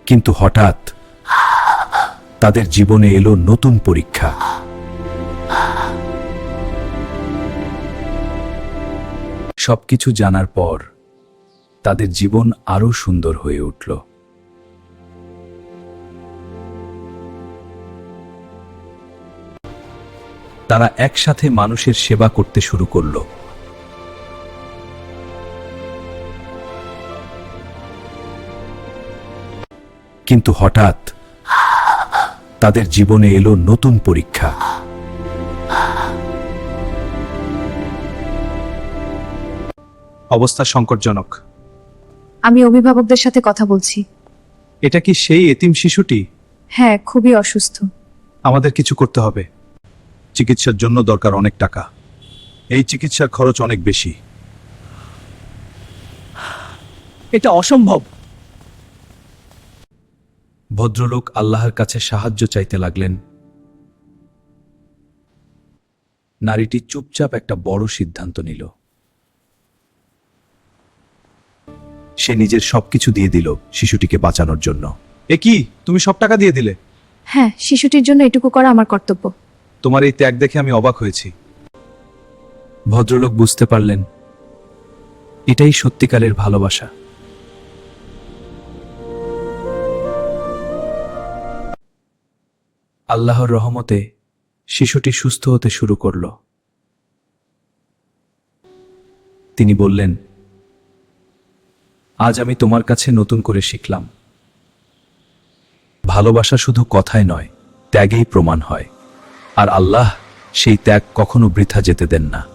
কিন্তু হঠাৎ তাদের জীবনে এলো নতুন পরীক্ষা। সবকিছু জানার পর তাদের জীবন আরো সুন্দর হয়ে উঠল। তারা একসাথে মানুষের সেবা করতে শুরু করল। কিন্তু হঠাৎ তাদের জীবনে এলো নতুন পরীক্ষা। অবস্থা সংকটজনক। আমি অভিভাবকদের সাথে কথা বলছি। এটা কি সেই এতিম শিশুটি? হ্যাঁ, খুবই অসুস্থ। আমাদের কিছু করতে হবে। চিকিৎসার জন্য দরকার অনেক টাকা। এই চিকিৎসার খরচ অনেক বেশি। এটা অসম্ভব। ভদ্রলোক আল্লাহর কাছে সাহায্য চাইতে লাগলেন। নারীটি চুপচাপ একটা বড় সিদ্ধান্ত নিল। সে নিজের সবকিছু দিয়ে দিল শিশুটিকে বাঁচানোর জন্য। এ কি, তুমি সব টাকা দিয়ে দিলে? হ্যাঁ, শিশুটির জন্য এটুকু করা আমার কর্তব্য। তোমার এই ত্যাগ দেখে আমি অবাক হয়েছি। ভদ্রলোক বুঝতে পারলেন এটাই সত্যিকারের ভালোবাসা। আল্লাহর রহমতে শিশুটি সুস্থ হতে শুরু করল। তিনি বললেন, আজ আমি তোমার কাছে নতুন করে শিখলাম, ভালোবাসা শুধু কথায় নয়, ত্যাগেই প্রমাণ হয়। আর আল্লাহ সেই ত্যাগ কখনো বৃথা যেতে দেন না।